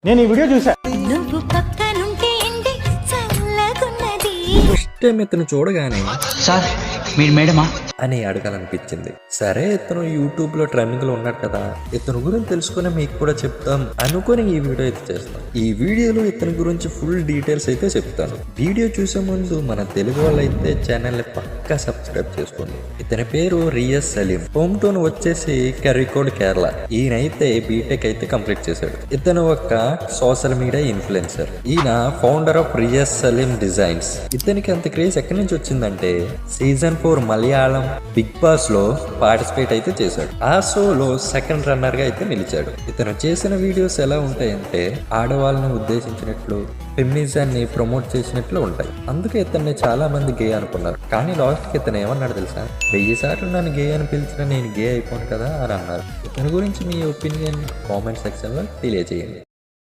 నేను ఈ వీడియో చూసా. ఫస్ట్ టైం ఇతను చూడగానే సార్ మీరు మేడమా అని అడగాలనిపించింది. సరే ఇతను యూట్యూబ్ లో ట్రెండింగ్ లో ఉన్నాడు కదా, ఇతను గురించి తెలుసుకుని మీకు కూడా చెప్తాం అనుకుని ఈ వీడియో అయితే చేస్తాం. ఈ వీడియోలో ఇతని గురించి ఫుల్ డీటెయిల్స్ అయితే చెప్తాను. వీడియో చూసే ముందు మన తెలుగు వాళ్ళైతే ఛానల్ ని పక్కా సబ్స్క్రైబ్ చేసుకోండి. ఇతని పేరు రియస్ సలీం. హోమ్ టౌన్ వచ్చేసి కరికోడ్, కేరళ. ఈయనైతే బీటెక్ అయితే కంప్లీట్ చేశాడు. ఇతను ఒక సోషల్ మీడియా ఇన్ఫ్లుయెన్సర్. ఈయన ఫౌండర్ ఆఫ్ రియస్ సలీం డిజైన్స్. ఇతనికి అంత క్రేజ్ ఎక్కడి నుంచి వచ్చిందంటే సీజన్ 4 మలయాళం బిగ్ బాస్ లో పార్టిసిపేట్ అయితే చేశాడు. ఆ షోలో సెకండ్ రన్నర్ గా అయితే నిలిచాడు. ఇతను చేసిన వీడియోస్ ఎలా ఉంటాయంటే ఆడవాళ్ళని ఉద్దేశించినట్లు, ఫెమినిజాన్ని ప్రమోట్ చేసినట్లు ఉంటాయి. అందుకే ఇతన్ని చాలా మంది గే అనుకున్నారు. కానీ లాస్ట్ కి ఇతను ఏమన్నాడు తెలుసా, 1000 సార్లు నన్ను గే అని పిలిచినా నేను గే అయిపోను కదా అని అన్నారు. ఇతని గురించి మీ ఒపీనియన్ కామెంట్ సెక్షన్ లో తెలియజేయండి.